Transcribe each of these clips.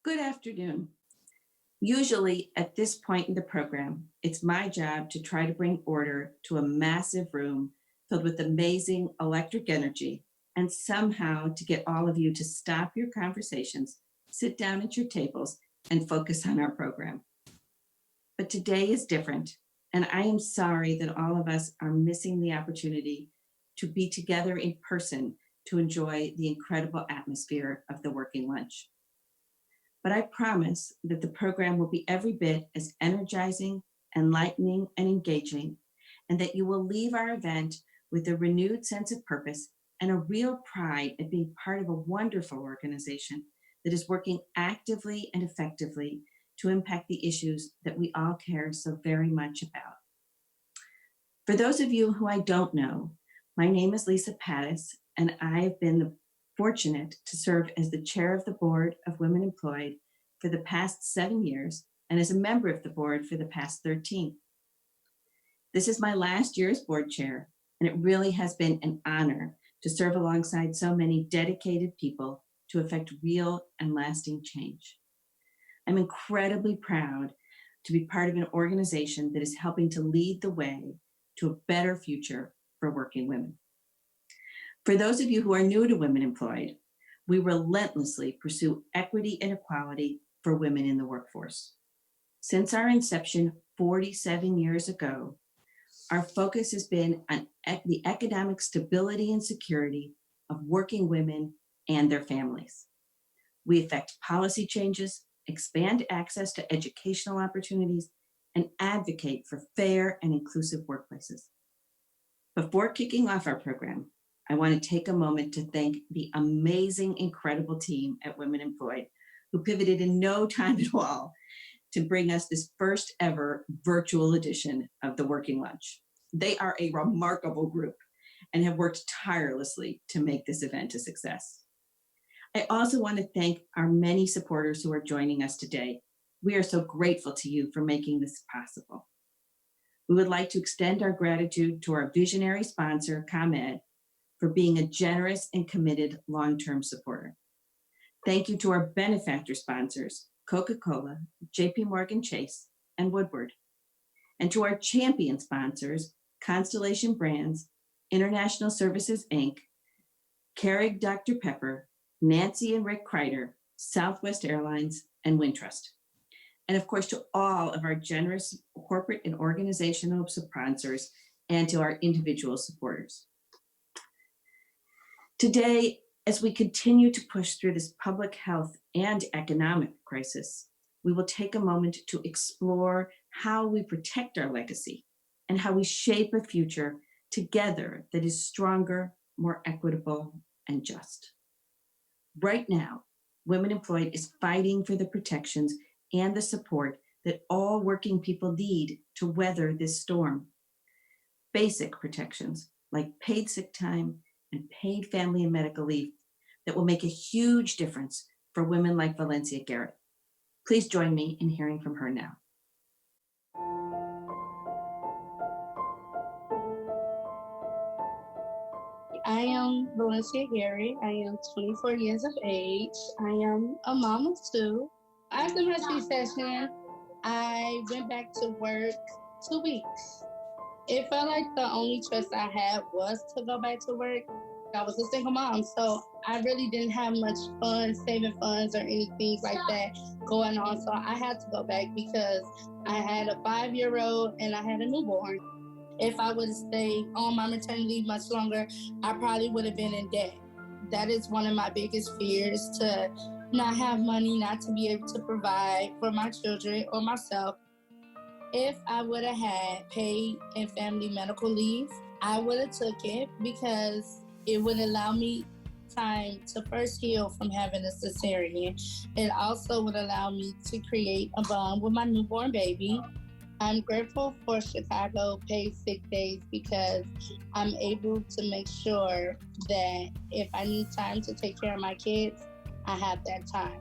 Good afternoon. Usually at this point in the program, it's my job to try to bring order to a massive room filled with amazing electric energy and somehow to get all of you to stop your conversations, sit down at your tables, and focus on our program. But today is different, and I am sorry that all of us are missing the opportunity to be together in person to enjoy the incredible atmosphere of the working lunch. But I promise that the program will be every bit as energizing, enlightening, and engaging, and that you will leave our event with a renewed sense of purpose and a real pride at being part of a wonderful organization that is working actively and effectively to impact the issues that we all care so very much about. For those of you who I don't know, my name is Lisa Pattis, and I have been fortunate to serve as the chair of the board of Women Employed for the past 7 years and as a member of the board for the past 13. This is my last year as board chair, and it really has been an honor to serve alongside so many dedicated people to effect real and lasting change. I'm incredibly proud to be part of an organization that is helping to lead the way to a better future for working women. For those of you who are new to Women Employed, we relentlessly pursue equity and equality for women in the workforce. Since our inception 47 years ago, our focus has been on the economic stability and security of working women and their families. We effect policy changes, expand access to educational opportunities, and advocate for fair and inclusive workplaces. Before kicking off our program, I want to take a moment to thank the amazing, incredible team at Women Employed who pivoted in no time at all to bring us this first ever virtual edition of the Working Lunch. They are a remarkable group and have worked tirelessly to make this event a success. I also want to thank our many supporters who are joining us today. We are so grateful to you for making this possible. We would like to extend our gratitude to our visionary sponsor, ComEd, for being a generous and committed long-term supporter. Thank you to our benefactor sponsors, Coca-Cola, JP Morgan Chase, and Woodward. And to our champion sponsors, Constellation Brands, International Services, Inc., Keurig Dr. Pepper, Nancy and Rick Kreider, Southwest Airlines, and Wintrust. And of course, to all of our generous corporate and organizational sponsors, and to our individual supporters. Today, as we continue to push through this public health and economic crisis, we will take a moment to explore how we protect our legacy and how we shape a future together that is stronger, more equitable, and just. Right now, Women Employed is fighting for the protections and the support that all working people need to weather this storm. Basic protections like paid sick time and paid family and medical leave that will make a huge difference for women like Valencia Garrett. Please join me in hearing from her now. I am Valencia Garrett. I am 24 years of age. I am a mom of two. After my C-section, I went back to work 2 weeks. It felt like the only choice I had was to go back to work. I was a single mom, so I really didn't have much fun saving funds or anything like that going on. So I had to go back because I had a 5-year-old and I had a newborn. If I would have stayed on my maternity leave much longer, I probably would have been in debt. That is one of my biggest fears, to not have money, not to be able to provide for my children or myself. If I would have had paid and family medical leave, I would have took it because it would allow me time to first heal from having a cesarean. It also would allow me to create a bond with my newborn baby. I'm grateful for Chicago paid sick days because I'm able to make sure that if I need time to take care of my kids, I have that time.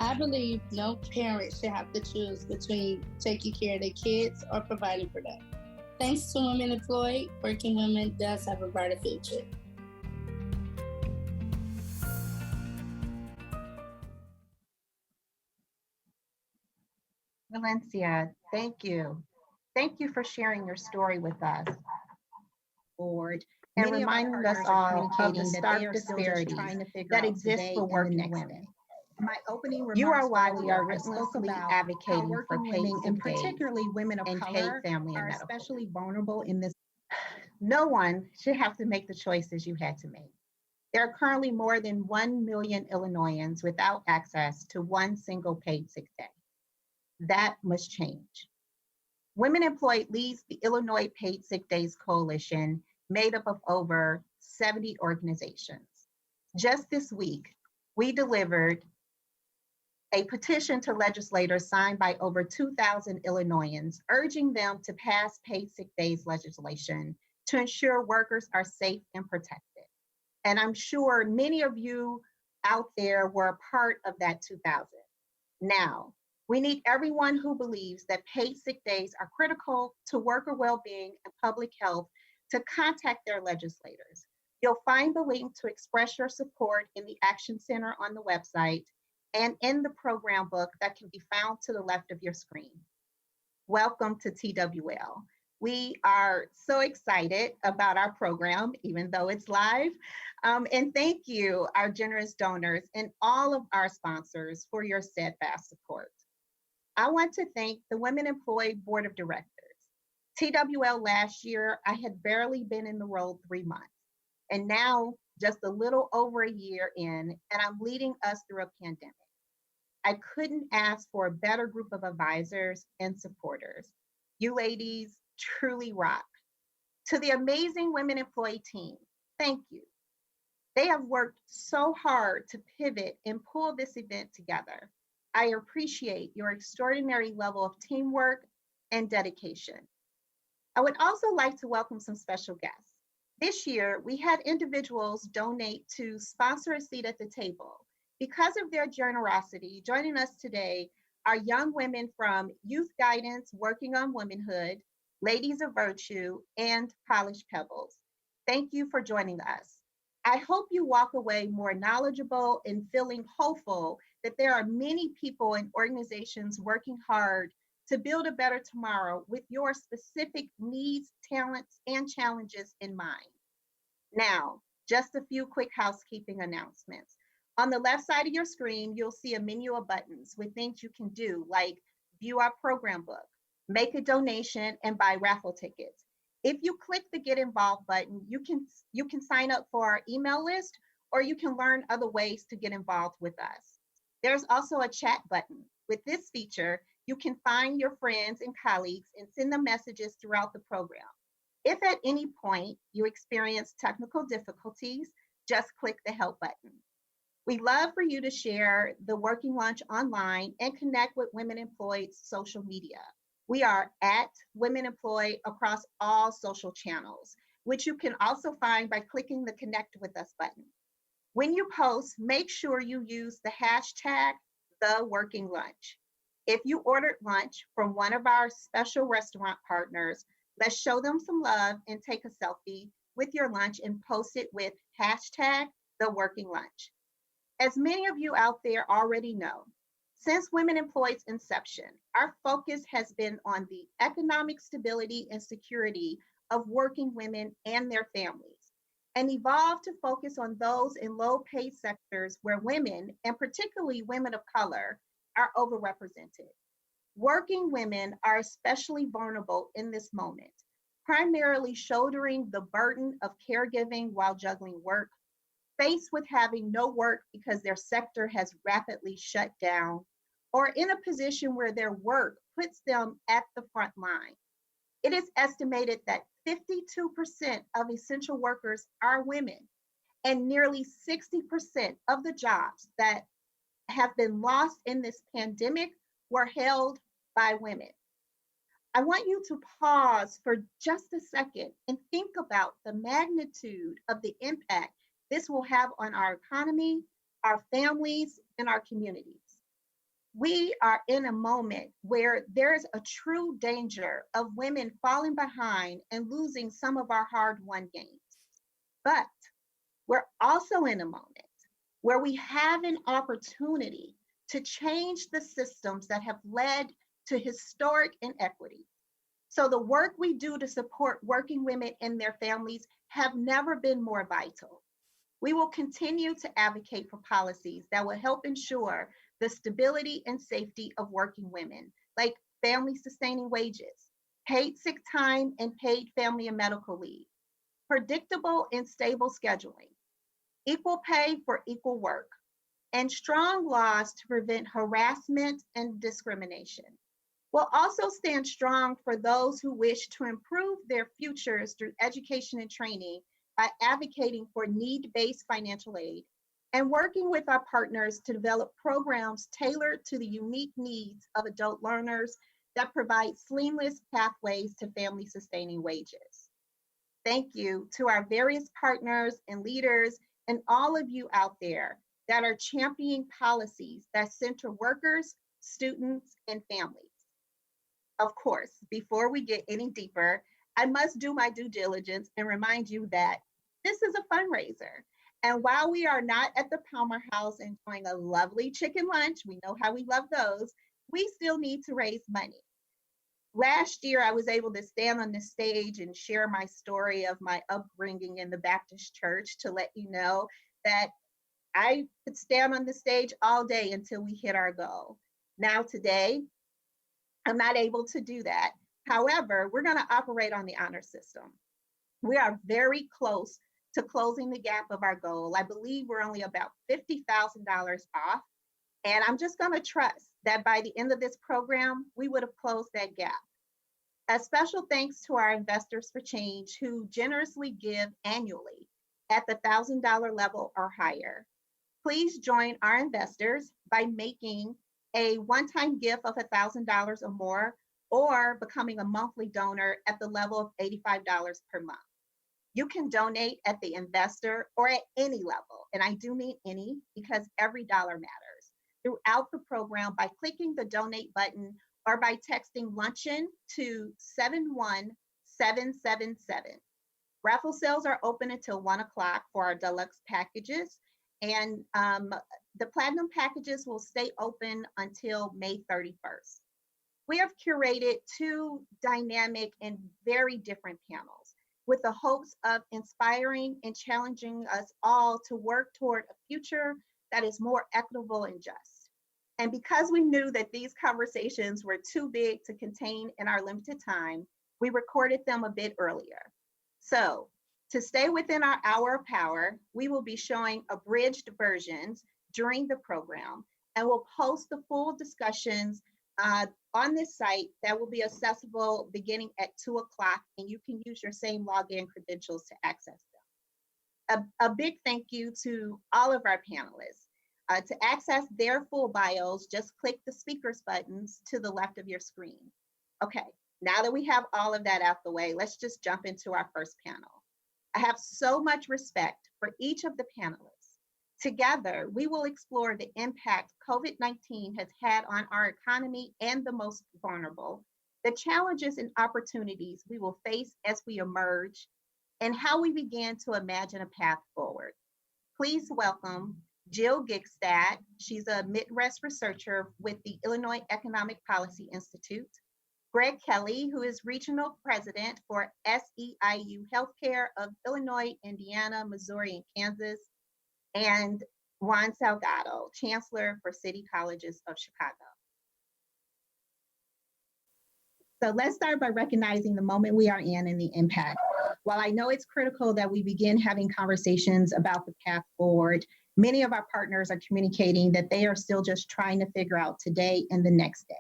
I believe no parent should have to choose between taking care of their kids or providing for them. Thanks to Women Employed, working women does have a brighter future. Valencia, thank you. Thank you for sharing your story with us Board. and Many of our reminding us partners are all of the communicating that they stark are still just disparities trying to figure that out exist today for and the working next day. women. In my opening You are remarks why we are earlier, I spoke relentlessly about how advocating for working paid women, and sick days particularly women of and paid color, family and are medical. especially vulnerable in this. No one should have to make the choices you had to make. There are currently more than 1 million Illinoisans without access to one single paid sick day. That must change. Women Employed leads the Illinois Paid Sick Days Coalition, made up of over 70 organizations. Just this week, we delivered a petition to legislators signed by over 2,000 Illinoisans, urging them to pass paid sick days legislation to ensure workers are safe and protected. And I'm sure many of you out there were a part of that 2,000. Now, we need everyone who believes that paid sick days are critical to worker well-being and public health to contact their legislators. You'll find the link to express your support in the Action Center on the website and in the program book that can be found to the left of your screen. Welcome to TWL. We are so excited about our program, even though it's live. And thank you, our generous donors and all of our sponsors for your steadfast support. I want to thank the Women Employed Board of Directors. TWL last year, I had barely been in the role 3 months. And now, just a little over a year in, and I'm leading us through a pandemic. I couldn't ask for a better group of advisors and supporters. You ladies truly rock. To the amazing Women Employee team, thank you. They have worked so hard to pivot and pull this event together. I appreciate your extraordinary level of teamwork and dedication. I would also like to welcome some special guests. This year, we had individuals donate to sponsor a seat at the table. Because of their generosity, joining us today are young women from Youth Guidance Working on Womanhood, Ladies of Virtue, and Polished Pebbles. Thank you for joining us. I hope you walk away more knowledgeable and feeling hopeful that there are many people and organizations working hard to build a better tomorrow with your specific needs, talents, and challenges in mind. Now, just a few quick housekeeping announcements. On the left side of your screen, you'll see a menu of buttons with things you can do, like view our program book, make a donation, and buy raffle tickets. If you click the Get Involved button, you can sign up for our email list, or you can learn other ways to get involved with us. There's also a chat button. With this feature, you can find your friends and colleagues and send them messages throughout the program. If at any point you experience technical difficulties, just click the help button. We'd love for you to share the Working Lunch online and connect with Women Employed social media. We are at Women Employed across all social channels, which you can also find by clicking the Connect with Us button. When you post, make sure you use the hashtag #TheWorkingLunch. If you ordered lunch from one of our special restaurant partners, let's show them some love and take a selfie with your lunch and post it with hashtag #TheWorkingLunch. As many of you out there already know, since Women Employed's inception, our focus has been on the economic stability and security of working women and their families, and evolved to focus on those in low-paid sectors where women, and particularly women of color, are overrepresented. Working women are especially vulnerable in this moment, primarily shouldering the burden of caregiving while juggling work, faced with having no work because their sector has rapidly shut down, or in a position where their work puts them at the front line. It is estimated that 52% of essential workers are women, and nearly 60% of the jobs that have been lost in this pandemic were held by women. I want you to pause for just a second and think about the magnitude of the impact this will have on our economy, our families, and our communities. We are in a moment where there is a true danger of women falling behind and losing some of our hard-won gains. But we're also in a moment where we have an opportunity to change the systems that have led to historic inequity. So the work we do to support working women and their families have never been more vital. We will continue to advocate for policies that will help ensure the stability and safety of working women, like family sustaining wages, paid sick time and paid family and medical leave, predictable and stable scheduling, equal pay for equal work, and strong laws to prevent harassment and discrimination. We'll also stand strong for those who wish to improve their futures through education and training by advocating for need-based financial aid and working with our partners to develop programs tailored to the unique needs of adult learners that provide seamless pathways to family sustaining wages. Thank you to our various partners and leaders and all of you out there that are championing policies that center workers, students, and families. Of course, before we get any deeper, I must do my due diligence and remind you that this is a fundraiser. And while we are not at the Palmer House enjoying a lovely chicken lunch, we know how we love those, we still need to raise money. Last year, I was able to stand on the stage and share my story of my upbringing in the Baptist church to let you know that I could stand on the stage all day until we hit our goal. Now today, I'm not able to do that. However, we're going to operate on the honor system. We are very close to closing the gap of our goal. I believe we're only about $50,000 off. And I'm just going to trust that by the end of this program, we would have closed that gap. A special thanks to our Investors for Change who generously give annually at the $1,000 level or higher. Please join our investors by making a one-time gift of $1,000 or more, or becoming a monthly donor at the level of $85 per month. You can donate at the investor or at any level, and I do mean any because every dollar matters, throughout the program by clicking the donate button or by texting luncheon to 71777. Raffle sales are open until 1 o'clock for our deluxe packages, and the platinum packages will stay open until May 31st. We have curated 2 dynamic and very different panels with the hopes of inspiring and challenging us all to work toward a future that is more equitable and just. And because we knew that these conversations were too big to contain in our limited time, we recorded them a bit earlier. So, to stay within our hour of power, we will be showing abridged versions during the program, and we'll post the full discussions on this site that will be accessible beginning at 2 o'clock, and you can use your same login credentials to access them. A big thank you to all of our panelists. To access their full bios, just click the speakers buttons to the left of your screen. Okay, now that we have all of that out the way, let's just jump into our first panel. I have so much respect for each of the panelists. Together, we will explore the impact COVID-19 has had on our economy and the most vulnerable, the challenges and opportunities we will face as we emerge, and how we begin to imagine a path forward. Please welcome Jill Gigstad. She's a Midwest researcher with the Illinois Economic Policy Institute. Greg Kelly, who is Regional President for SEIU Healthcare of Illinois, Indiana, Missouri, and Kansas. And Juan Salgado, Chancellor for City Colleges of Chicago. So let's start by recognizing the moment we are in and the impact. While I know it's critical that we begin having conversations about the path forward, many of our partners are communicating that they are still just trying to figure out today and the next day.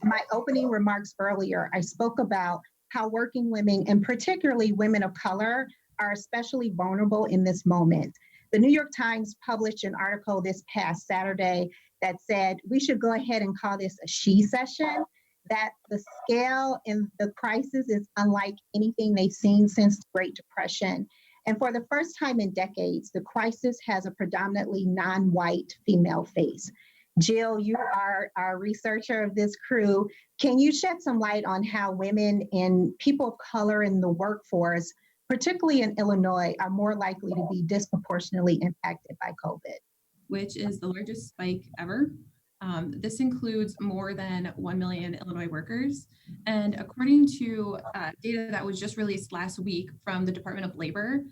In my opening remarks earlier, I spoke about how working women, and particularly women of color, are especially vulnerable in this moment. The New York Times published an article this past Saturday that said we should go ahead and call this a she session, that the scale in the crisis is unlike anything they've seen since the Great Depression. And for the first time in decades, the crisis has a predominantly non-white female face. Jill, you are our researcher of this crew. Can you shed some light on how women and people of color in the workforce, particularly in Illinois, are more likely to be disproportionately impacted by COVID? Which is the largest spike ever. This includes more than 1 million Illinois workers. And according to data that was just released last week from the Department of Labor,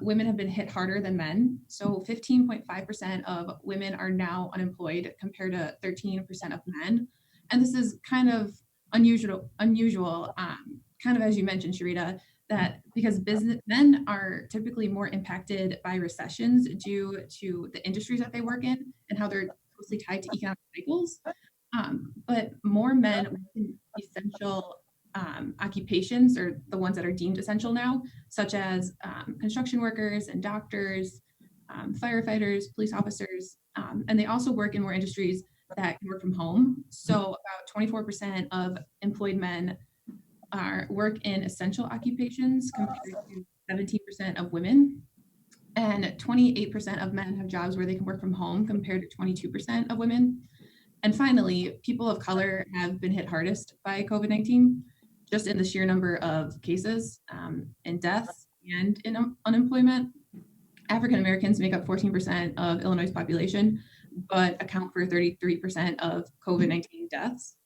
women have been hit harder than men. So 15.5% of women are now unemployed compared to 13% of men. And this is kind of unusual, kind of as you mentioned, Sharita, that because men are typically more impacted by recessions due to the industries that they work in and how they're closely tied to economic cycles. But more men work in essential occupations, or the ones that are deemed essential now, such as construction workers and doctors, firefighters, police officers, and they also work in more industries that can work from home. So about 24% of employed men work in essential occupations compared to 17% of women. And 28% of men have jobs where they can work from home compared to 22% of women. And finally, people of color have been hit hardest by COVID-19, just in the sheer number of cases, in deaths and in unemployment. African Americans make up 14% of Illinois' population, but account for 33% of COVID-19 deaths.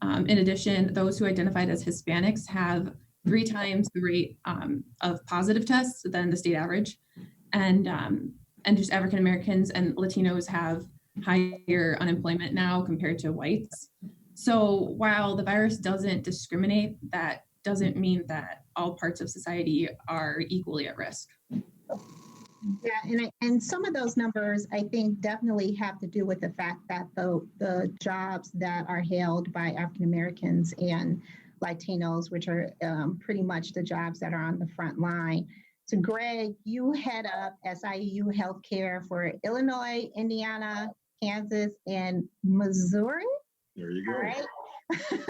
In addition, those who identified as Hispanics have 3 times the rate of positive tests than the state average. And just African Americans and Latinos have higher unemployment now compared to whites. So while the virus doesn't discriminate, that doesn't mean that all parts of society are equally at risk. Yeah, and some of those numbers, I think, definitely have to do with the fact that the jobs that are held by African Americans and Latinos, which are pretty much the jobs that are on the front line. So, Greg, you head up SEIU Healthcare for Illinois, Indiana, Kansas, and Missouri. There you go. All right.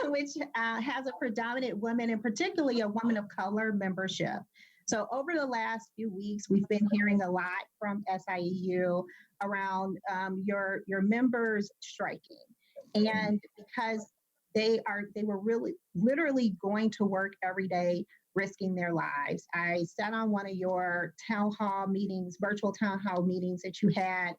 Which has a predominant women, and particularly a woman of color membership. So over the last few weeks, we've been hearing a lot from SEIU around your members striking, and because they were really literally going to work every day, risking their lives. I sat on one of your town hall meetings, virtual town hall meetings that you had,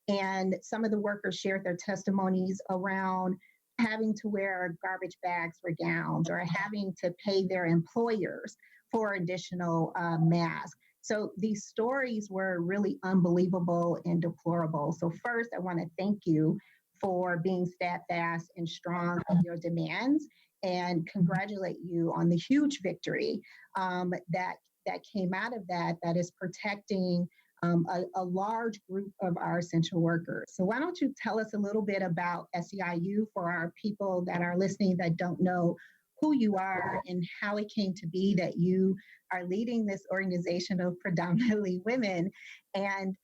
and some of the workers shared their testimonies around having to wear garbage bags for gowns or having to pay their employers for additional masks. So these stories were really unbelievable and deplorable. So first, I want to thank you for being steadfast and strong in your demands, and congratulate you on the huge victory that came out of that is protecting a large group of our essential workers. So why don't you tell us a little bit about SEIU for our people that are listening that don't know who you are and how it came to be that you are leading this organization of predominantly women, and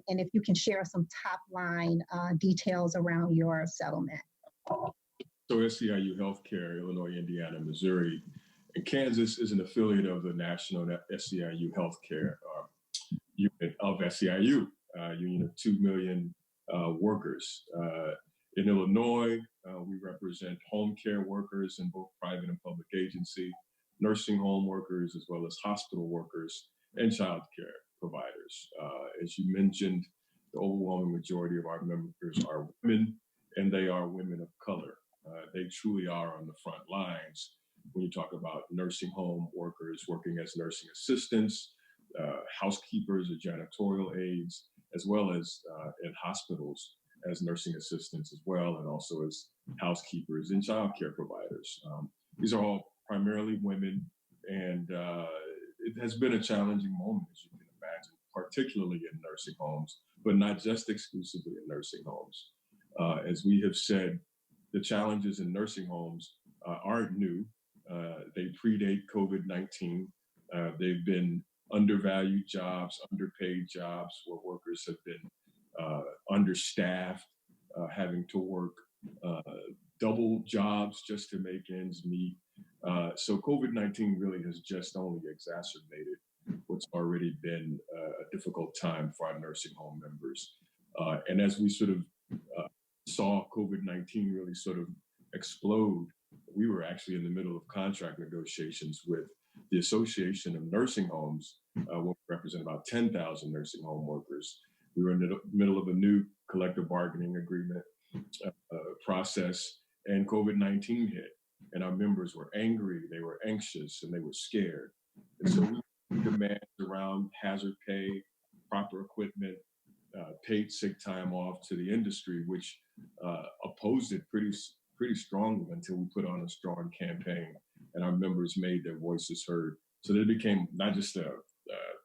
if you can share some top line details around your settlement. So SEIU Healthcare, Illinois, Indiana, Missouri, and Kansas is an affiliate of the national SEIU Healthcare unit of SEIU, union of 2 million workers. In Illinois, we represent home care workers in both private and public agency, nursing home workers, as well as hospital workers and child care providers. As you mentioned, the overwhelming majority of our members are women, and they are women of color. They truly are on the front lines when you talk about nursing home workers working as nursing assistants, housekeepers or janitorial aides, as well as in hospitals as nursing assistants as well, and also as housekeepers and child care providers. These are all primarily women, and it has been a challenging moment, as you can imagine, particularly in nursing homes, but not just exclusively in nursing homes. As we have said, the challenges in nursing homes aren't new. They predate COVID-19. They've been undervalued jobs, underpaid jobs, where workers have been understaffed, having to work double jobs just to make ends meet. So COVID-19 really has just only exacerbated what's already been a difficult time for our nursing home members. And as we sort of saw COVID-19 really sort of explode, we were actually in the middle of contract negotiations with the Association of Nursing Homes, will represent about 10,000 nursing home workers. We were in the middle of a new collective bargaining agreement process, and COVID-19 hit, and our members were angry, they were anxious, and they were scared. And so we demands around hazard pay, proper equipment, paid sick time off to the industry, which opposed it pretty strongly until we put on a strong campaign and our members made their voices heard. So that it became not just a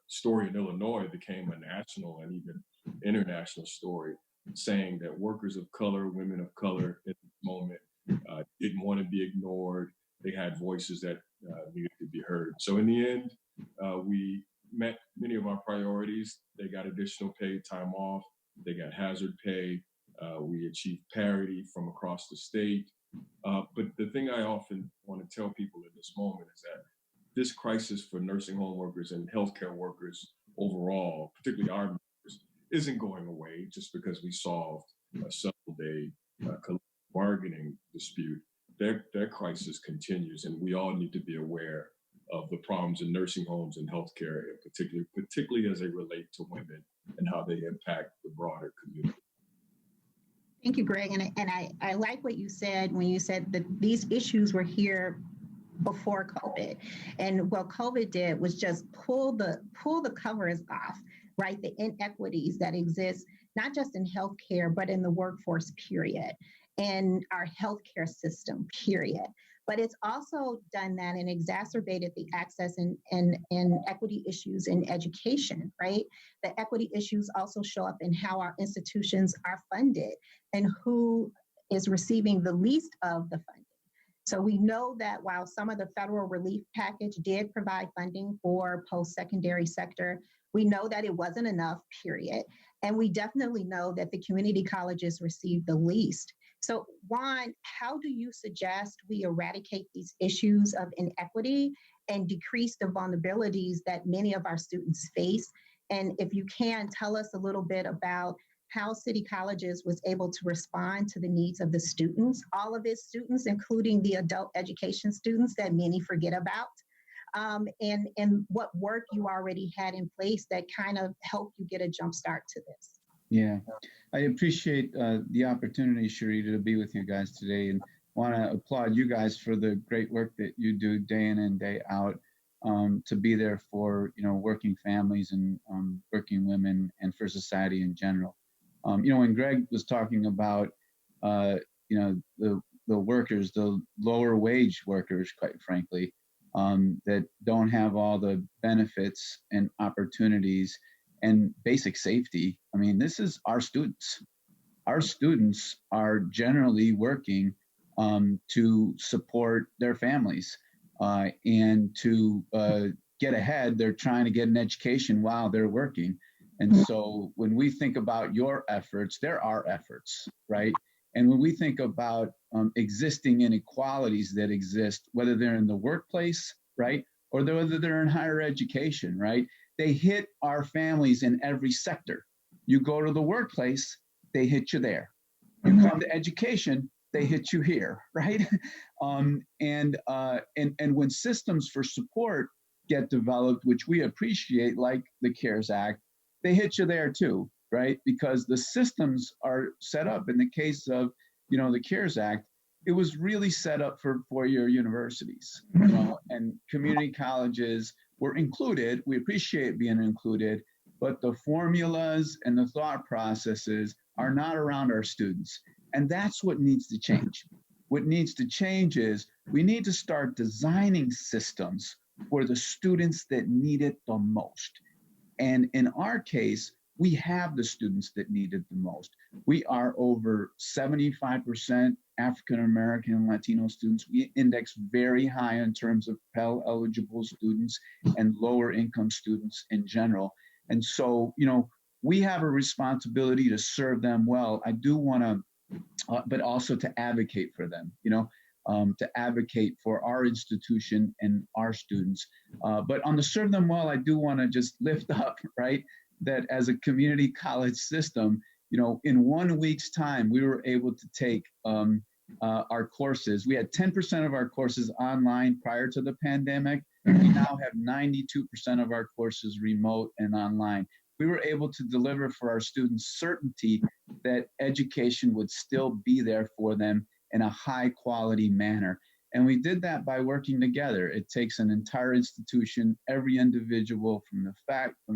story in Illinois, it became a national and even international story, saying that workers of color, women of color at this moment didn't want to be ignored. They had voices that needed to be heard. So in the end, we met many of our priorities. They got additional paid time off. They got hazard pay. We achieved parity from across the state. But the thing I often want to tell people in this moment is that this crisis for nursing home workers and healthcare workers overall, particularly our members, isn't going away just because we solved a several-day collective bargaining dispute. Their crisis continues, and we all need to be aware of the problems in nursing homes and healthcare, in particularly as they relate to women and how they impact the broader community. Thank you, Greg. And I like what you said when you said that these issues were here before COVID. And what COVID did was just pull the covers off, right? The inequities that exist, not just in healthcare, but in the workforce, period, and our healthcare system, period. But it's also done that and exacerbated the access and equity issues in education, right? The equity issues also show up in how our institutions are funded and who is receiving the least of the funding. So we know that while some of the federal relief package did provide funding for post-secondary sector, we know that it wasn't enough, period. And we definitely know that the community colleges received the least. So Juan, how do you suggest we eradicate these issues of inequity and decrease the vulnerabilities that many of our students face? And if you can, tell us a little bit about how City Colleges was able to respond to the needs of the students, all of its students, including the adult education students that many forget about, and what work you already had in place that kind of helped you get a jump start to this. Yeah, I appreciate the opportunity, Sharita, to be with you guys today, and want to applaud you guys for the great work that you do day in and day out to be there for working families and working women and for society in general. When Greg was talking about the workers, the lower wage workers, quite frankly, that don't have all the benefits and opportunities and basic safety. I mean, this is our students. Our students are generally working to support their families and to get ahead. They're trying to get an education while they're working. And so when we think about your efforts, there are efforts, right? And when we think about existing inequalities that exist, whether they're in the workplace, right, or whether they're in higher education, right, they hit our families in every sector. You go to the workplace, they hit you there. You come to education, they hit you here, right? And when systems for support get developed, which we appreciate, like the CARES Act, they hit you there too, right? Because the systems are set up. In the case of, the CARES Act, it was really set up for four-year universities, and community colleges were included. We appreciate being included, but the formulas and the thought processes are not around our students. And that's what needs to change. What needs to change is we need to start designing systems for the students that need it the most. And in our case, we have the students that need it the most. We are over 75% African American and Latino students. We index very high in terms of Pell eligible students and lower income students in general. And so, we have a responsibility to serve them well. I do want to, but also to advocate for them, to advocate for our institution and our students. But on the serve them well, I do want to just lift up, right, that as a community college system, in 1 week's time, we were able to take our courses. We had 10% of our courses online prior to the pandemic. We now have 92% of our courses remote and online. We were able to deliver for our students certainty that education would still be there for them in a high quality manner. And we did that by working together. It takes an entire institution, every individual from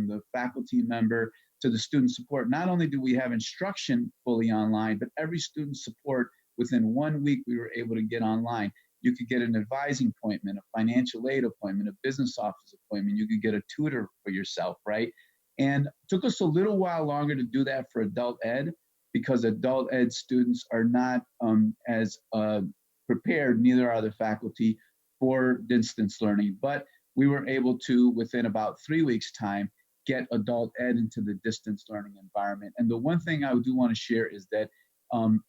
the faculty member to the student support. Not only do we have instruction fully online, but every student support within 1 week we were able to get online. You could get an advising appointment, a financial aid appointment, a business office appointment. You could get a tutor for yourself, right? And it took us a little while longer to do that for adult ed, because adult ed students are not as prepared, neither are the faculty, for distance learning. But we were able to, within about 3 weeks' time, get adult ed into the distance learning environment. And the one thing I do want to share is that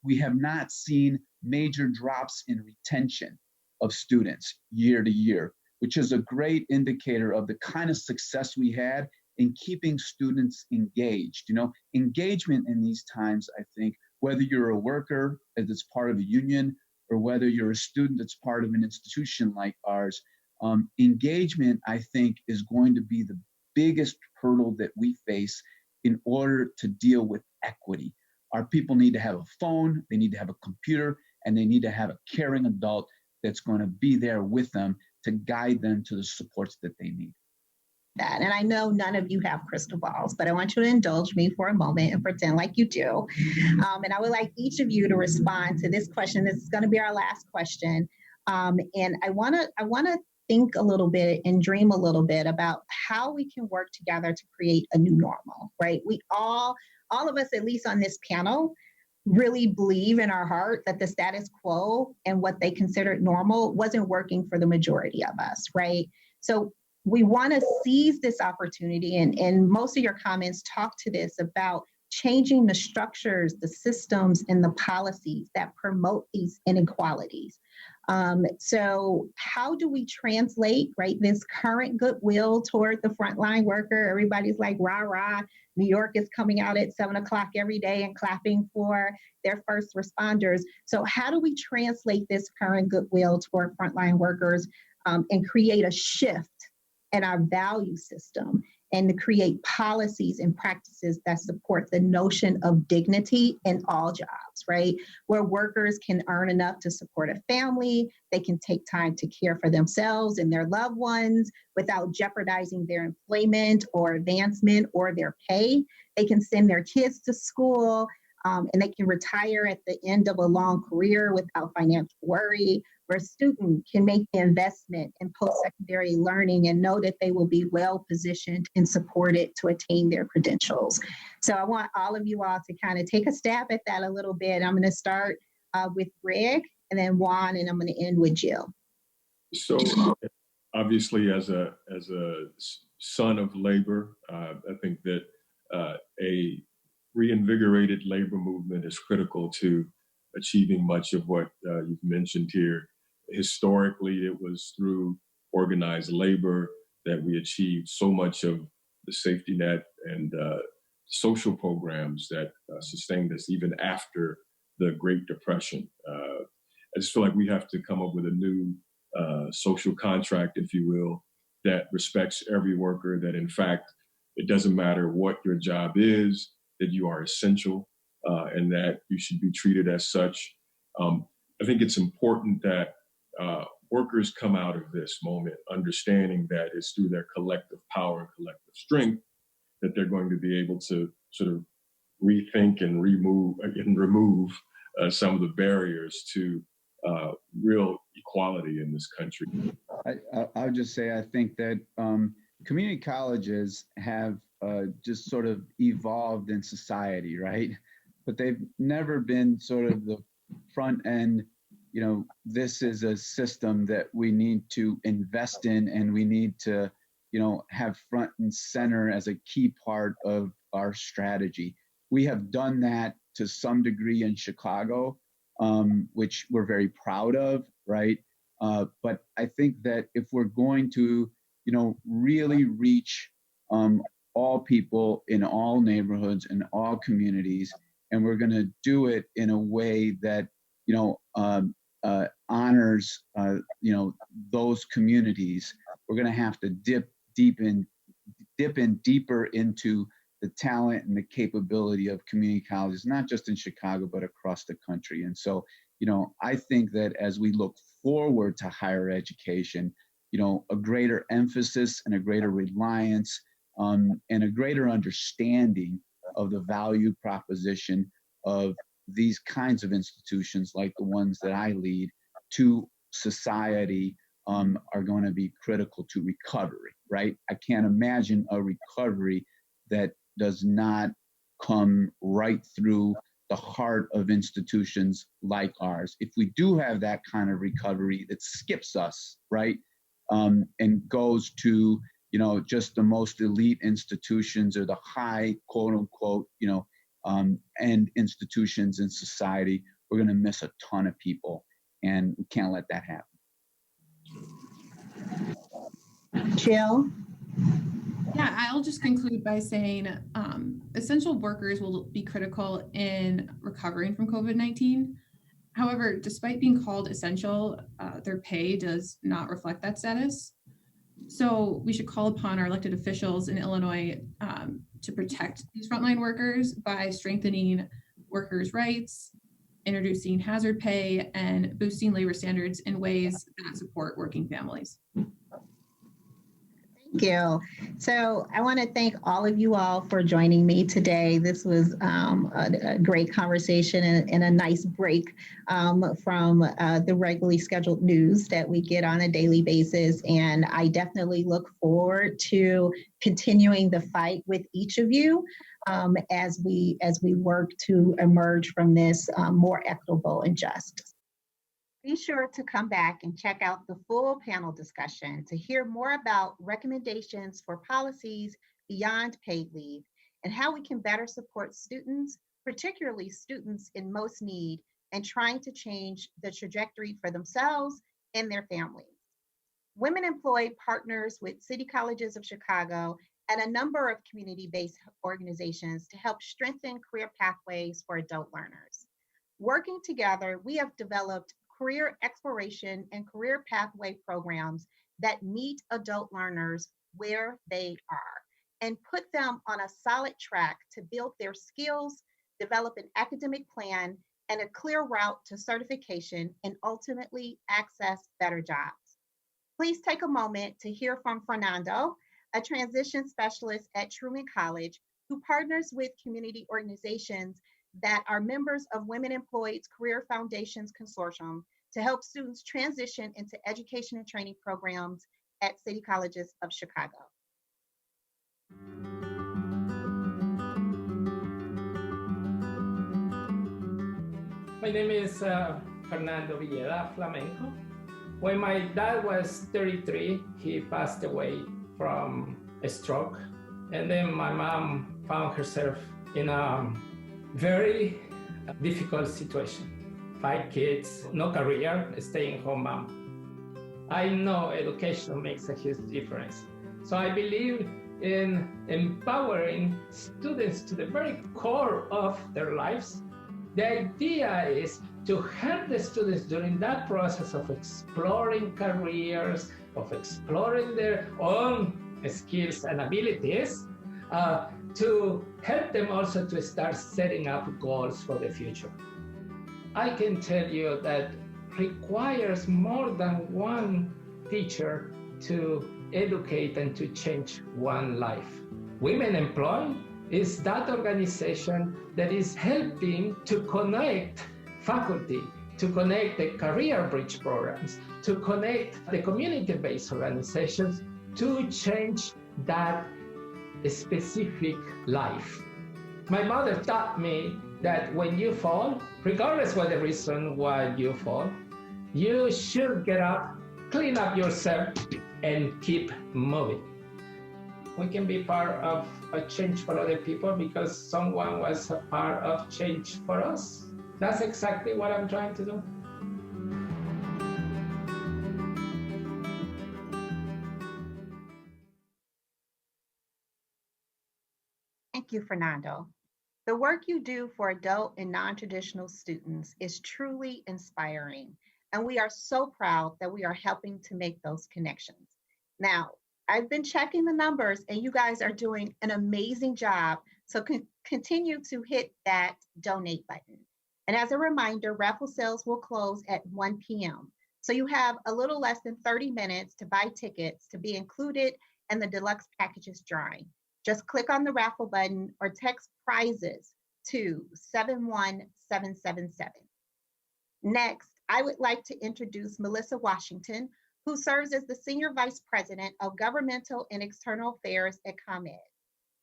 we have not seen major drops in retention of students year to year, which is a great indicator of the kind of success we had in keeping students engaged. You know, engagement in these times, I think, whether you're a worker that's part of a union or whether you're a student that's part of an institution like ours, engagement, I think, is going to be the biggest hurdle that we face in order to deal with equity. Our people need to have a phone, they need to have a computer, and they need to have a caring adult that's going to be there with them to guide them to the supports that they need. That. And I know none of you have crystal balls, but I want you to indulge me for a moment and pretend like you do. And I would like each of you to respond to this question. This is going to be our last question. And I want to think a little bit and dream a little bit about how we can work together to create a new normal, right? We all of us, at least on this panel, really believe in our heart that the status quo and what they considered normal wasn't working for the majority of us, right? So we want to seize this opportunity, and most of your comments talk to this about changing the structures, the systems, and the policies that promote these inequalities. So how do we translate, right, this current goodwill toward the frontline worker? Everybody's like, rah, rah. New York is coming out at 7 o'clock every day and clapping for their first responders. So how do we translate this current goodwill toward frontline workers and create a shift in our value system, and to create policies and practices that support the notion of dignity in all jobs, right? Where workers can earn enough to support a family, they can take time to care for themselves and their loved ones without jeopardizing their employment or advancement or their pay. They can send their kids to school, and they can retire at the end of a long career without financial worry, where a student can make the investment in post-secondary learning and know that they will be well positioned and supported to attain their credentials. So I want all of you all to kind of take a stab at that a little bit. I'm going to start with Greg, and then Juan, and I'm going to end with Jill. So obviously, as a son of labor, I think that a reinvigorated labor movement is critical to achieving much of what you've mentioned here. Historically, it was through organized labor that we achieved so much of the safety net and social programs that sustained us even after the Great Depression. I just feel like we have to come up with a new social contract, if you will, that respects every worker, that in fact, it doesn't matter what your job is, that you are essential and that you should be treated as such. I think it's important that workers come out of this moment understanding that it's through their collective power and collective strength that they're going to be able to sort of rethink and remove some of the barriers to real equality in this country. I would just say I think that community colleges have just sort of evolved in society, right? But they've never been sort of the front end, you know, this is a system that we need to invest in and we need to, you know, have front and center as a key part of our strategy. We have done that to some degree in Chicago, which we're very proud of, right? But I think that if we're going to, you know, really reach all people in all neighborhoods and all communities, and we're going to do it in a way that, you know, honors, you know, those communities, we're going to have to dip in deeper into the talent and the capability of community colleges, not just in Chicago, but across the country. And so, I think that as we look forward to higher education, a greater emphasis and a greater reliance and a greater understanding of the value proposition of these kinds of institutions like the ones that I lead to society are going to be critical to recovery, right? I can't imagine a recovery that does not come right through the heart of institutions like ours. If we do have that kind of recovery that skips us, right, and goes to, just the most elite institutions or the high, quote unquote, end institutions in society, we're going to miss a ton of people, and we can't let that happen. Jill? Yeah, I'll just conclude by saying essential workers will be critical in recovering from COVID-19. However, despite being called essential, their pay does not reflect that status. So we should call upon our elected officials in Illinois to protect these frontline workers by strengthening workers' rights, introducing hazard pay, and boosting labor standards in ways that support working families. Thank you. So I want to thank all of you all for joining me today. This was a great conversation and a nice break from the regularly scheduled news that we get on a daily basis. And I definitely look forward to continuing the fight with each of you as we work to emerge from this more equitable and just. Be sure to come back and check out the full panel discussion to hear more about recommendations for policies beyond paid leave and how we can better support students, particularly students in most need, and trying to change the trajectory for themselves and their families. Women Employed partners with City Colleges of Chicago and a number of community-based organizations to help strengthen career pathways for adult learners. Working together, we have developed career exploration and career pathway programs that meet adult learners where they are and put them on a solid track to build their skills, develop an academic plan, and a clear route to certification and ultimately access better jobs. Please take a moment to hear from Fernando, a transition specialist at Truman College who partners with community organizations that are members of Women Employed's Career Foundations Consortium to help students transition into education and training programs at City Colleges of Chicago. My name is Fernando Villeda Flamenco. When my dad was 33, he passed away from a stroke. And then my mom found herself in a very difficult situation. 5 kids, no career, staying home mom. I know education makes a huge difference. So I believe in empowering students to the very core of their lives. The idea is to help the students during that process of exploring careers, of exploring their own skills and abilities, to help them also to start setting up goals for the future. I can tell you that requires more than one teacher to educate and to change one life. Women Employed is that organization that is helping to connect faculty, to connect the career bridge programs, to connect the community-based organizations to change that specific life. My mother taught me that when you fall, regardless of the reason why you fall, you should get up, clean up yourself, and keep moving. We can be part of a change for other people because someone was a part of change for us. That's exactly what I'm trying to do. Thank you, Fernando. The work you do for adult and non-traditional students is truly inspiring, and we are so proud that we are helping to make those connections. Now, I've been checking the numbers and you guys are doing an amazing job. So continue to hit that donate button. And as a reminder, raffle sales will close at 1 p.m. So you have a little less than 30 minutes to buy tickets to be included in the deluxe packages drawing. Just click on the raffle button or text prizes to 71777. Next, I would like to introduce Melissa Washington, who serves as the Senior Vice President of Governmental and External Affairs at ComEd.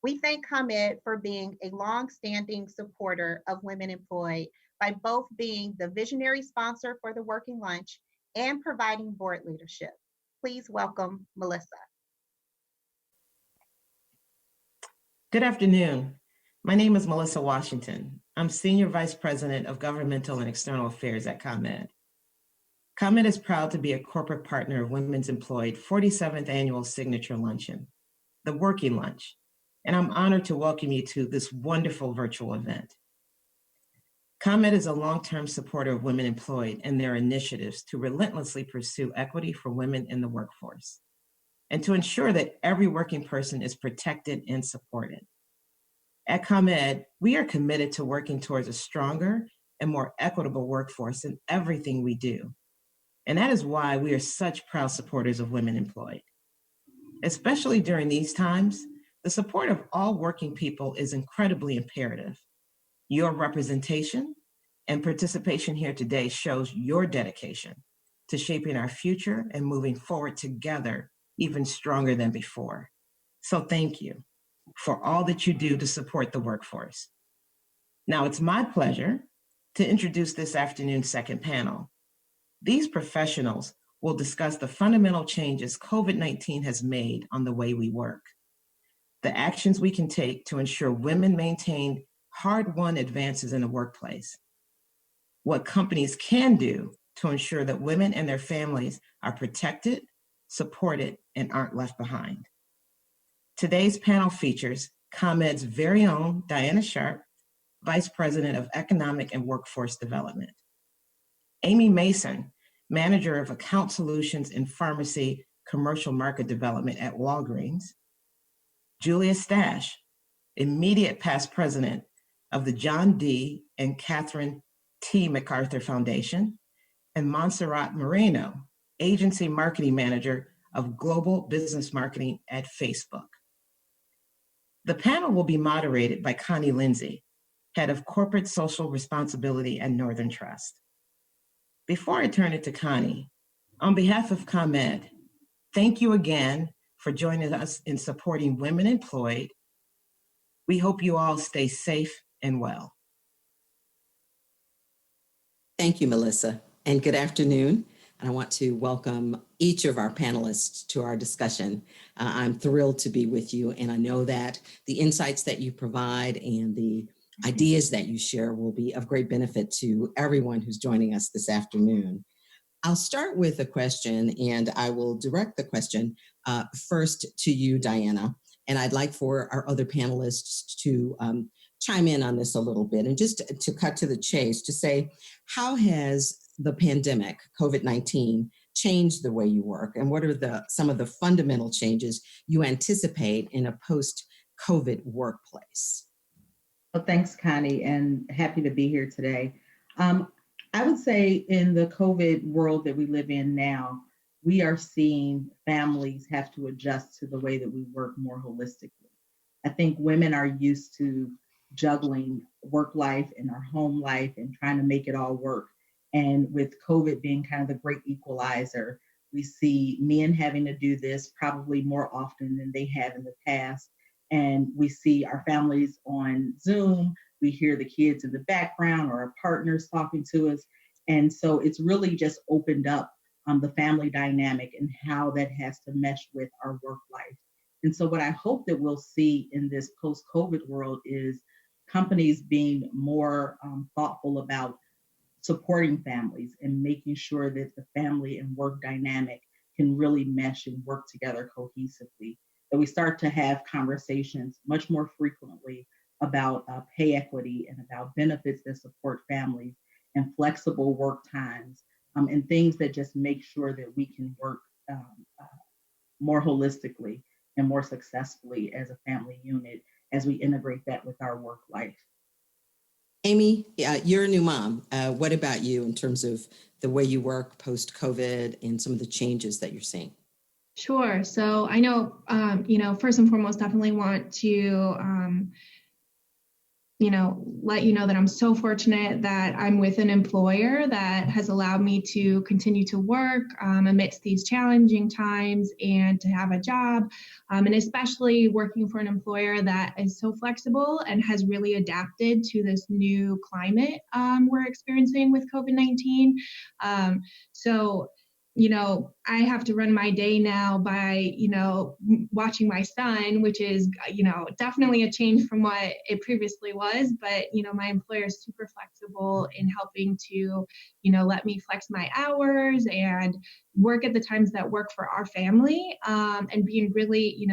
We thank ComEd for being a long-standing supporter of women employed by both being the visionary sponsor for the Working Lunch and providing board leadership. Please welcome Melissa. Good afternoon. My name is Melissa Washington. I'm Senior Vice President of Governmental and External Affairs at ComEd. ComEd is proud to be a corporate partner of Women's Employed 47th Annual Signature Luncheon, the Working Lunch, and I'm honored to welcome you to this wonderful virtual event. ComEd is a long-term supporter of women employed and their initiatives to relentlessly pursue equity for women in the workforce, and to ensure that every working person is protected and supported. At ComEd, we are committed to working towards a stronger and more equitable workforce in everything we do. And that is why we are such proud supporters of women employed. Especially during these times, the support of all working people is incredibly imperative. Your representation and participation here today shows your dedication to shaping our future and moving forward together even stronger than before. So thank you for all that you do to support the workforce. Now it's my pleasure to introduce this afternoon's second panel. These professionals will discuss the fundamental changes COVID-19 has made on the way we work, the actions we can take to ensure women maintain hard-won advances in the workplace, what companies can do to ensure that women and their families are protected, supported, and aren't left behind. Today's panel features ComEd's very own Diana Sharp, Vice President of Economic and Workforce Development, Amy Mason, Manager of Account Solutions in Pharmacy Commercial Market Development at Walgreens, Julia Stash, immediate past president of the John D. and Catherine T. MacArthur Foundation, and Montserrat Moreno, Agency Marketing Manager of Global Business Marketing at Facebook. The panel will be moderated by Connie Lindsay, Head of Corporate Social Responsibility at Northern Trust. Before I turn it to Connie, on behalf of ComEd, thank you again for joining us in supporting women employed. We hope you all stay safe and well. Thank you, Melissa, and good afternoon. And I want to welcome each of our panelists to our discussion. I'm thrilled to be with you, and I know that the insights that you provide and the ideas that you share will be of great benefit to everyone who's joining us this afternoon. I'll start with a question, and I will direct the question first to you, Diana, and I'd like for our other panelists to chime in on this a little bit, and just to cut to the chase, to say, how has the pandemic, COVID-19, changed the way you work, and what are some of the fundamental changes you anticipate in a post-COVID workplace? Well, thanks, Connie, and happy to be here today. I would say in the COVID world that we live in now, we are seeing families have to adjust to the way that we work more holistically. I think women are used to juggling work life and our home life and trying to make it all work. And with COVID being kind of the great equalizer, we see men having to do this probably more often than they have in the past. And we see our families on Zoom, we hear the kids in the background or our partners talking to us. And so it's really just opened up the family dynamic and how that has to mesh with our work life. And so what I hope that we'll see in this post-COVID world is companies being more thoughtful about supporting families and making sure that the family and work dynamic can really mesh and work together cohesively. That we start to have conversations much more frequently about pay equity and about benefits that support families and flexible work times and things that just make sure that we can work more holistically and more successfully as a family unit as we integrate that with our work life. Amy, you're a new mom. What about you in terms of the way you work post-COVID and some of the changes that you're seeing? Sure. So I know, first and foremost, definitely want to, let you know that I'm so fortunate that I'm with an employer that has allowed me to continue to work amidst these challenging times and to have a job, and especially working for an employer that is so flexible and has really adapted to this new climate we're experiencing with COVID-19. So I have to run my day now by, watching my son, which is, definitely a change from what it previously was. But, my employer is super flexible in helping to, let me flex my hours and work at the times that work for our family, and being really,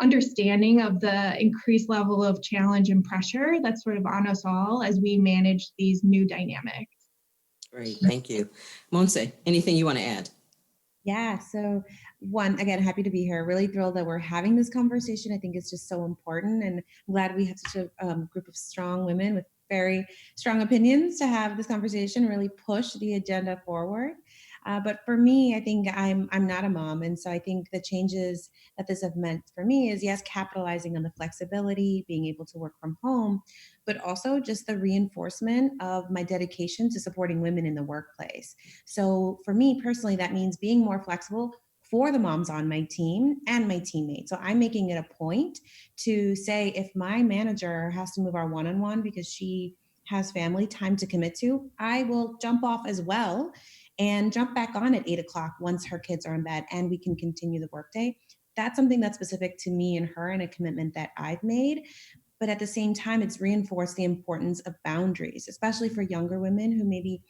understanding of the increased level of challenge and pressure that's sort of on us all as we manage these new dynamics. Great, thank you. Monse, anything you want to add? Yeah, so one, again, happy to be here. Really thrilled that we're having this conversation. I think it's just so important, and I'm glad we have such a group of strong women with very strong opinions to have this conversation, really push the agenda forward. But for me, I think I'm not a mom, and so I think the changes that this have meant for me is, yes, capitalizing on the flexibility, being able to work from home, but also just the reinforcement of my dedication to supporting women in the workplace. So for me personally, that means being more flexible for the moms on my team and my teammates. So I'm making it a point to say, if my manager has to move our one-on-one because she has family time to commit to, I will jump off as well and jump back on at 8 o'clock once her kids are in bed and we can continue the workday. That's something that's specific to me and her and a commitment that I've made. But at the same time, it's reinforced the importance of boundaries, especially for younger women who maybe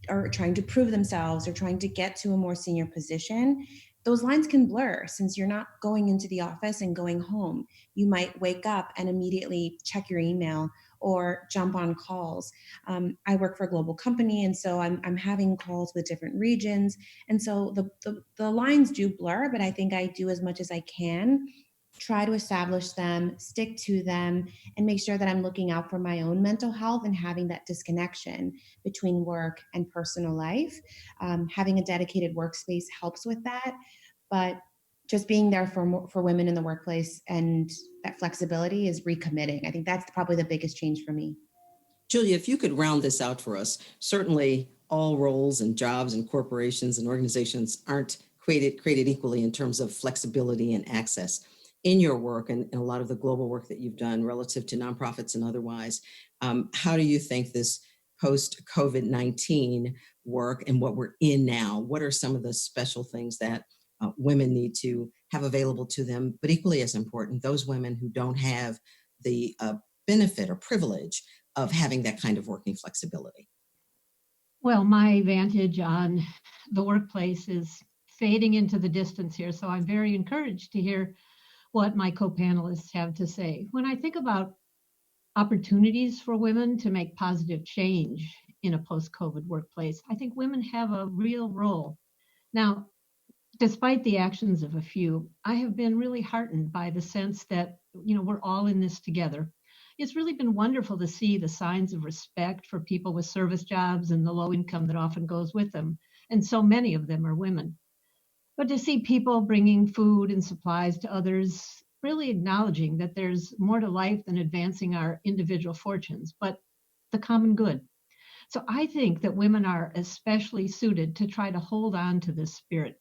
are trying to prove themselves or trying to get to a more senior position. Those lines can blur since you're not going into the office and going home. You might wake up and immediately check your email or jump on calls. I work for a global company, and so I'm having calls with different regions. And so the lines do blur, but I think I do as much as I can, try to establish them, stick to them, and make sure that I'm looking out for my own mental health and having that disconnection between work and personal life. Having a dedicated workspace helps with that, but just being there for women in the workplace and that flexibility is recommitting. I think that's probably the biggest change for me. Julia, if you could round this out for us, certainly all roles and jobs and corporations and organizations aren't created equally in terms of flexibility and access. In your work and a lot of the global work that you've done relative to nonprofits and otherwise, how do you think this post-COVID-19 work and what we're in now, what are some of the special things that women need to have available to them, but equally as important, those women who don't have the benefit or privilege of having that kind of working flexibility? Well, my vantage on the workplace is fading into the distance here, so I'm very encouraged to hear what my co-panelists have to say. When I think about opportunities for women to make positive change in a post-COVID workplace, I think women have a real role. Now, despite the actions of a few, I have been really heartened by the sense that, we're all in this together. It's really been wonderful to see the signs of respect for people with service jobs and the low income that often goes with them. And so many of them are women. But to see people bringing food and supplies to others, really acknowledging that there's more to life than advancing our individual fortunes, but the common good. So I think that women are especially suited to try to hold on to this spirit,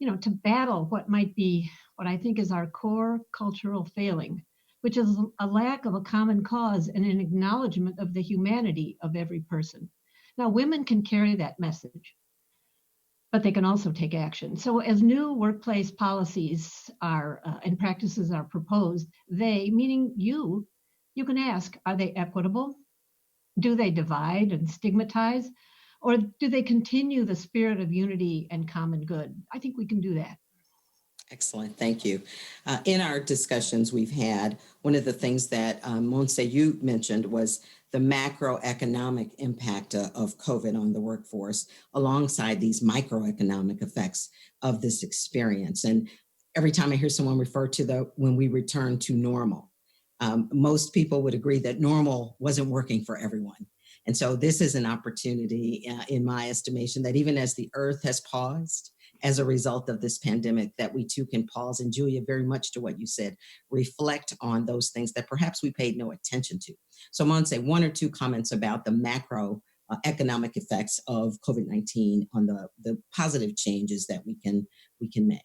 to battle what might be what I think is our core cultural failing, which is a lack of a common cause and an acknowledgement of the humanity of every person. Now, women can carry that message, but they can also take action. So as new workplace policies are and practices are proposed, they, meaning you can ask, are they equitable? Do they divide and stigmatize? Or do they continue the spirit of unity and common good? I think we can do that. Excellent, thank you. In our discussions we've had, one of the things that Monse, you mentioned was the macroeconomic impact of COVID on the workforce alongside these microeconomic effects of this experience. And every time I hear someone refer to when we return to normal, most people would agree that normal wasn't working for everyone. And so this is an opportunity, in my estimation, that even as the earth has paused as a result of this pandemic, that we too can pause. And Julia, very much to what you said, reflect on those things that perhaps we paid no attention to. So I'm going to say one or two comments about the macro economic effects of COVID-19 on the positive changes that we can make.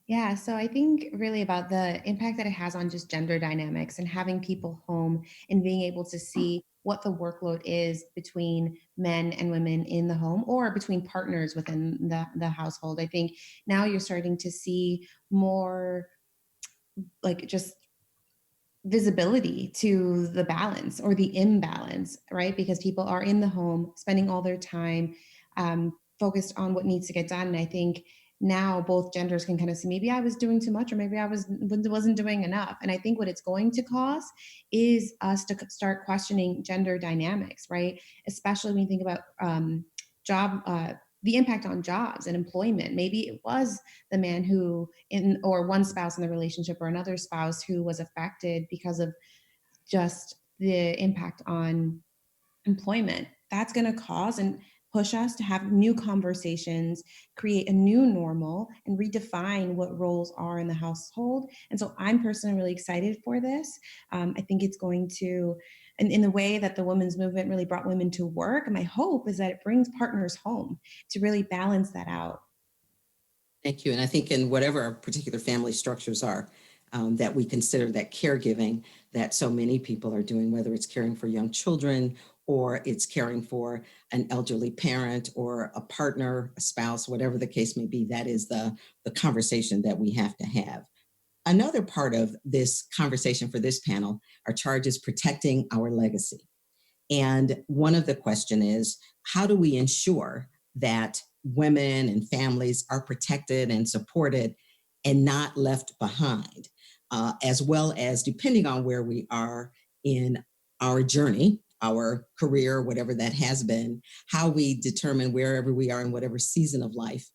Yeah, so I think really about the impact that it has on just gender dynamics and having people home and being able to see what the workload is between men and women in the home or between partners within the household. I think now you're starting to see more like just visibility to the balance or the imbalance, right? Because people are in the home spending all their time focused on what needs to get done. And I think now both genders can kind of see, maybe I was doing too much or maybe I wasn't doing enough. And I think what it's going to cause is us to start questioning gender dynamics, right? Especially when you think about the impact on jobs and employment. Maybe it was the man or one spouse in the relationship or another spouse who was affected because of just the impact on employment. That's going to cause and push us to have new conversations, create a new normal, and redefine what roles are in the household. And so I'm personally really excited for this. I think it's going to, and in the way that the women's movement really brought women to work, my hope is that it brings partners home to really balance that out. Thank you. And I think in whatever our particular family structures are, that we consider that caregiving that so many people are doing, whether it's caring for young children or it's caring for an elderly parent or a partner, a spouse, whatever the case may be, that is the conversation that we have to have. Another part of this conversation for this panel, our charge is protecting our legacy. And one of the question is, how do we ensure that women and families are protected and supported and not left behind, as well as depending on where we are in our journey, our career, whatever that has been, how we determine wherever we are in whatever season of life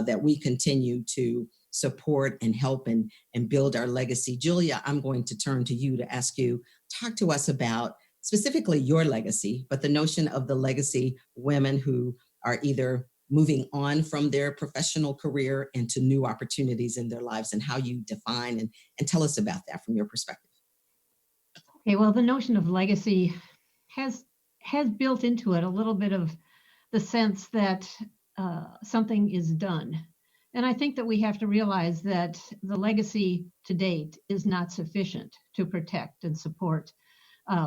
that we continue to support and help and build our legacy. Julia, I'm going to turn to you to ask you, talk to us about specifically your legacy, but the notion of the legacy women who are either moving on from their professional career into new opportunities in their lives and how you define and tell us about that from your perspective. Okay, well, the notion of legacy has built into it a little bit of the sense that something is done. And I think that we have to realize that the legacy to date is not sufficient to protect and support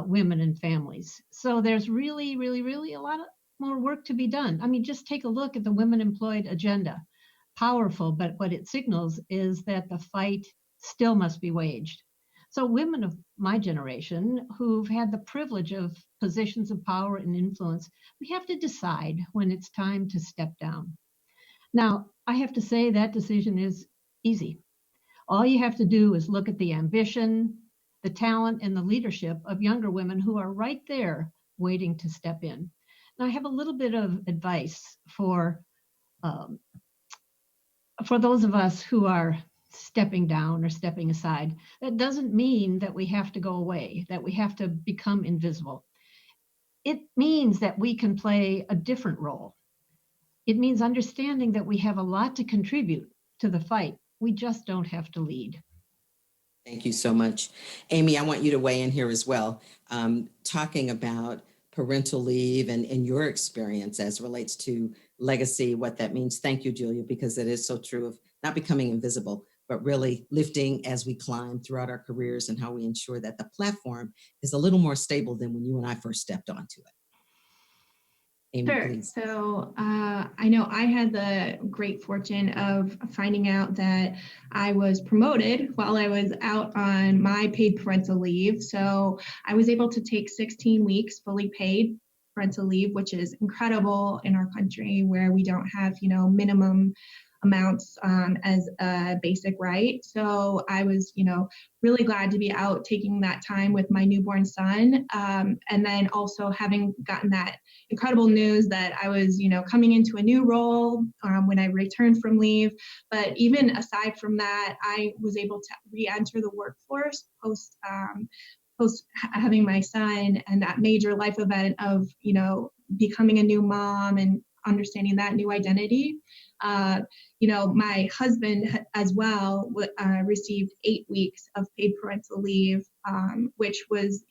women and families. So there's really, really, really a lot more work to be done. I mean, just take a look at the Women Employed agenda. Powerful, but what it signals is that the fight still must be waged. So women of my generation who've had the privilege of positions of power and influence, we have to decide when it's time to step down. Now, I have to say that decision is easy. All you have to do is look at the ambition, the talent, and the leadership of younger women who are right there waiting to step in. Now, I have a little bit of advice for those of us who are stepping down or stepping aside. That doesn't mean that we have to go away, that we have to become invisible. It means that we can play a different role. It means understanding that we have a lot to contribute to the fight. We just don't have to lead. Thank you so much. Amy, I want you to weigh in here as well, talking about parental leave and your experience as relates to legacy, what that means. Thank you, Julia, because it is so true of not becoming invisible, but really lifting as we climb throughout our careers and how we ensure that the platform is a little more stable than when you and I first stepped onto it. Amy, sure. Please. So I know I had the great fortune of finding out that I was promoted while I was out on my paid parental leave. So I was able to take 16 weeks fully paid parental leave, which is incredible in our country where we don't have, minimum amounts as a basic right. So I was, really glad to be out taking that time with my newborn son. And then also having gotten that incredible news that I was, coming into a new role when I returned from leave. But even aside from that, I was able to re-enter the workforce post having my son, and that major life event of, becoming a new mom and understanding that new identity. My husband as well received 8 weeks of paid parental leave, which was,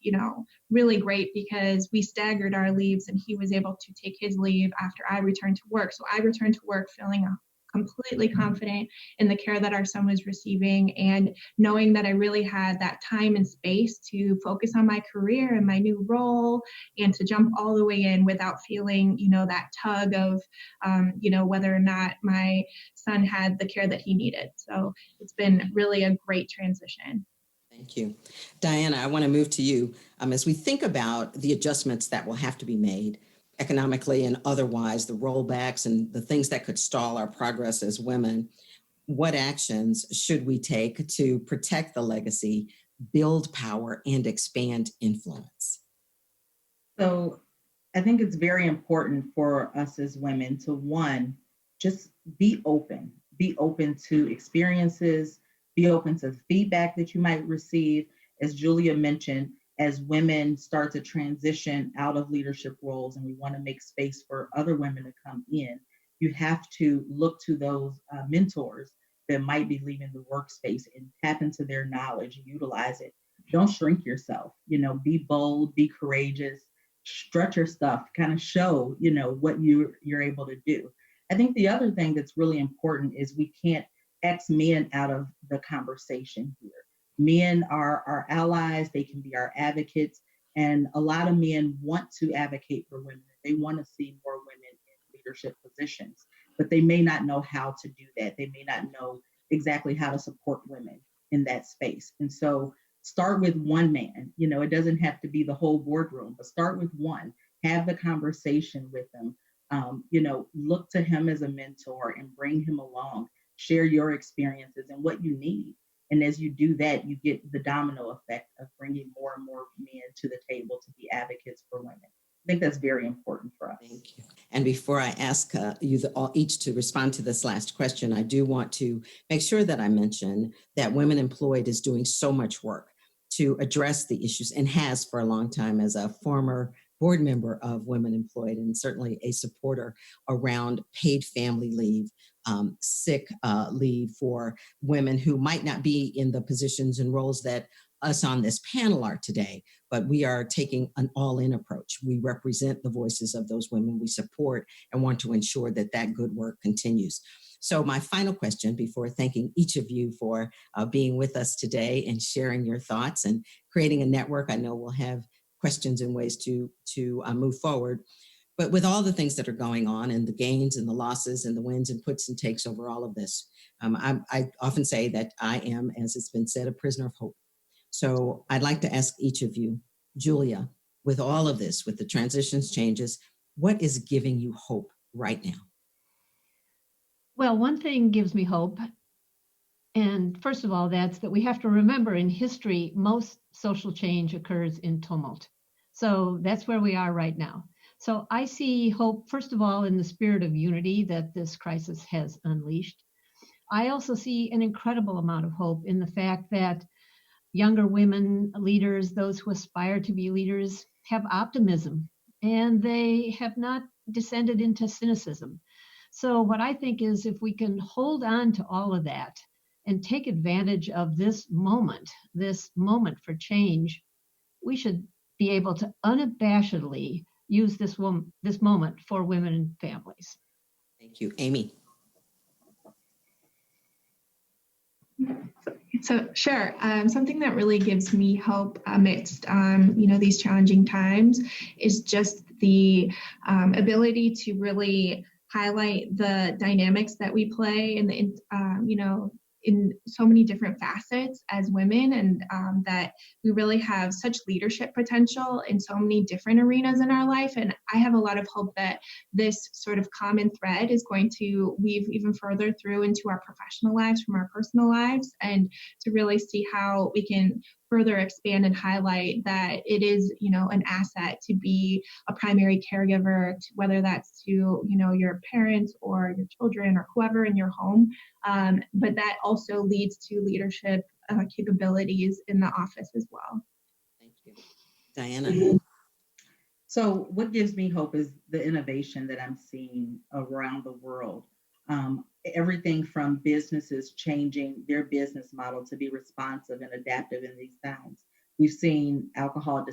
really great because we staggered our leaves and he was able to take his leave after I returned to work. So I returned to work feeling completely confident in the care that our son was receiving, and knowing that I really had that time and space to focus on my career and my new role, and to jump all the way in without feeling, that tug of, whether or not my son had the care that he needed. So it's been really a great transition. Thank you. Diana, I want to move to you. As we think about the adjustments that will have to be made economically and otherwise, the rollbacks and the things that could stall our progress as women, what actions should we take to protect the legacy, build power, and expand influence? So I think it's very important for us as women to, one, just be open to experiences, be open to feedback that you might receive. As Julia mentioned, as women start to transition out of leadership roles and we want to make space for other women to come in, you have to look to those mentors that might be leaving the workspace and tap into their knowledge and utilize it. Don't shrink yourself, be bold, be courageous, stretch your stuff, kind of show, what you're able to do. I think the other thing that's really important is we can't X men out of the conversation here. Men are our allies, they can be our advocates, and a lot of men want to advocate for women. They want to see more women in leadership positions, but they may not know how to do that. They may not know exactly how to support women in that space. And so start with one man. It doesn't have to be the whole boardroom, but start with one. Have the conversation with them. Look to him as a mentor and bring him along. Share your experiences and what you need. And as you do that, you get the domino effect of bringing more and more men to the table to be advocates for women. I think that's very important for us. Thank you. And before I ask you each to respond to this last question, I do want to make sure that I mention that Women Employed is doing so much work to address the issues, and has for a long time as a former board member of Women Employed, and certainly a supporter around paid family leave, sick leave for women who might not be in the positions and roles that us on this panel are today, but we are taking an all-in approach. We represent the voices of those women we support and want to ensure that that good work continues. So my final question, before thanking each of you for being with us today and sharing your thoughts and creating a network, I know we'll have questions and ways to move forward. But with all the things that are going on, and the gains and the losses and the wins and puts and takes over all of this, I often say that I am, as it's been said, a prisoner of hope. So I'd like to ask each of you, Julia, with all of this, with the transitions, changes, what is giving you hope right now? Well, one thing gives me hope. And first of all, that's that we have to remember in history, most social change occurs in tumult. So that's where we are right now. So I see hope, first of all, in the spirit of unity that this crisis has unleashed. I also see an incredible amount of hope in the fact that younger women leaders, those who aspire to be leaders, have optimism, and they have not descended into cynicism. So what I think is, if we can hold on to all of that and take advantage of this moment for change, we should be able to unabashedly use this moment for women and families. Thank you. Amy. So sure, something that really gives me hope amidst these challenging times is just the ability to really highlight the dynamics that we play in the in so many different facets as women, and that we really have such leadership potential in so many different arenas in our life. And I have a lot of hope that this sort of common thread is going to weave even further through into our professional lives from our personal lives, and to really see how we can further expand and highlight that it is, an asset to be a primary caregiver, whether that's to, your parents or your children or whoever in your home. But that also leads to leadership capabilities in the office as well. Thank you. Diana. So what gives me hope is the innovation that I'm seeing around the world. Everything from businesses changing their business model to be responsive and adaptive in these times. We've seen alcohol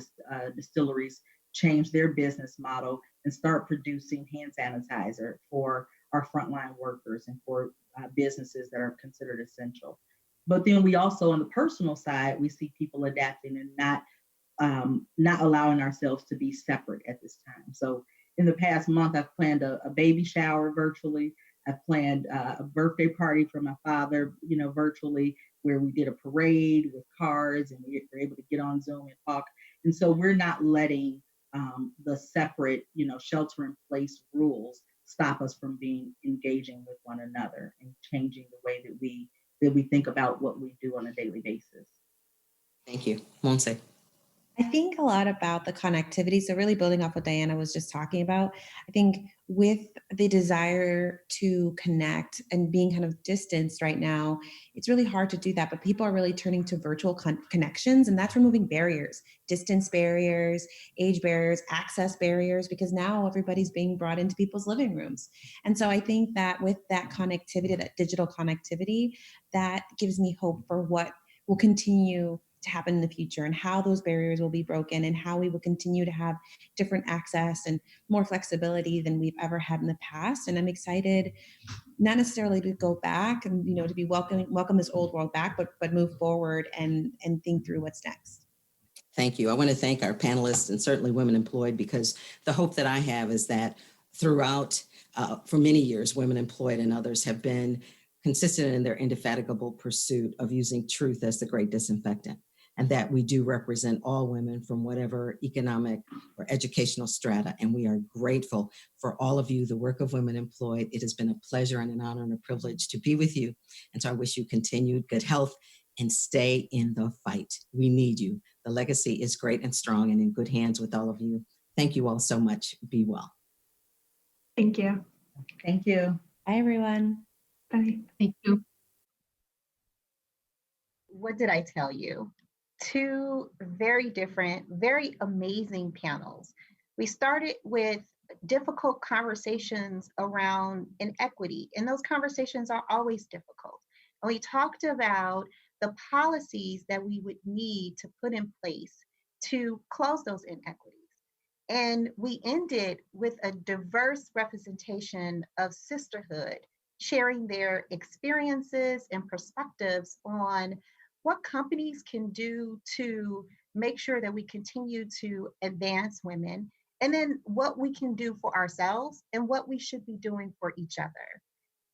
distilleries change their business model and start producing hand sanitizer for our frontline workers and for businesses that are considered essential. But then we also, on the personal side, we see people adapting and not allowing ourselves to be separate at this time. So in the past month, I've planned a baby shower virtually. I've planned a birthday party for my father, virtually, where we did a parade with cars and we were able to get on Zoom and talk. And so we're not letting the separate, shelter in place rules stop us from engaging with one another and changing the way that we think about what we do on a daily basis. Thank you. Monse. I think a lot about the connectivity. So really building off what Diana was just talking about, I think with the desire to connect and being kind of distanced right now, it's really hard to do that, but people are really turning to virtual connections, and that's removing barriers, distance barriers, age barriers, access barriers, because now everybody's being brought into people's living rooms. And so I think that with that connectivity, that digital connectivity, that gives me hope for what will continue to happen in the future and how those barriers will be broken and how we will continue to have different access and more flexibility than we've ever had in the past. And I'm excited, not necessarily to go back and, to be welcome this old world back, but move forward and think through what's next. Thank you. I want to thank our panelists and certainly Women Employed, because the hope that I have is that throughout, for many years, Women Employed and others have been consistent in their indefatigable pursuit of using truth as the great disinfectant, and that we do represent all women from whatever economic or educational strata. And we are grateful for all of you, the work of Women Employed. It has been a pleasure and an honor and a privilege to be with you. And so I wish you continued good health and stay in the fight. We need you. The legacy is great and strong and in good hands with all of you. Thank you all so much. Be well. Thank you. Thank you. Bye, everyone. Bye. Thank you. What did I tell you? Two very different, very amazing panels. We started with difficult conversations around inequity, and those conversations are always difficult. And we talked about the policies that we would need to put in place to close those inequities. And we ended with a diverse representation of sisterhood, sharing their experiences and perspectives on what companies can do to make sure that we continue to advance women, and then what we can do for ourselves and what we should be doing for each other.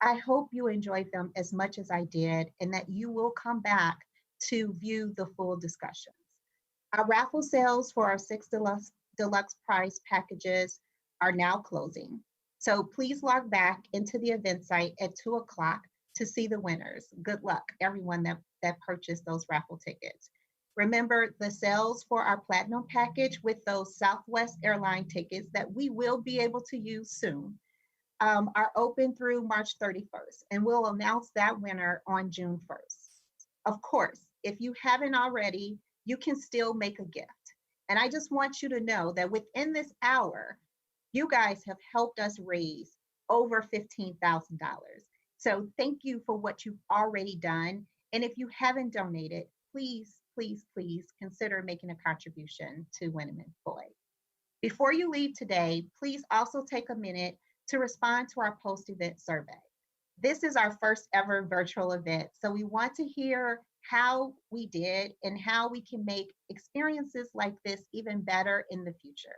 I hope you enjoyed them as much as I did, and that you will come back to view the full discussions. Our raffle sales for our 6 deluxe prize packages are now closing. So please log back into the event site at 2:00 to see the winners. Good luck, everyone that purchased those raffle tickets. Remember, the sales for our platinum package with those Southwest airline tickets that we will be able to use soon are open through March 31st, and we'll announce that winner on June 1st. Of course, if you haven't already, you can still make a gift. And I just want you to know that within this hour, you guys have helped us raise over $15,000. So thank you for what you've already done. And if you haven't donated, please, please, please consider making a contribution to Women Employed. Before you leave today, please also take a minute to respond to our post-event survey. This is our first ever virtual event, so we want to hear how we did and how we can make experiences like this even better in the future.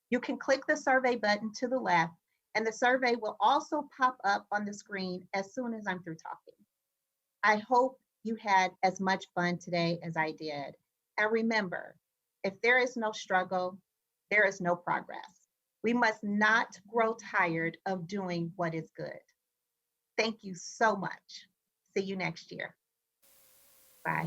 You can click the survey button to the left, and the survey will also pop up on the screen as soon as I'm through talking. I hope you had as much fun today as I did. And remember, if there is no struggle, there is no progress. We must not grow tired of doing what is good. Thank you so much. See you next year. Bye.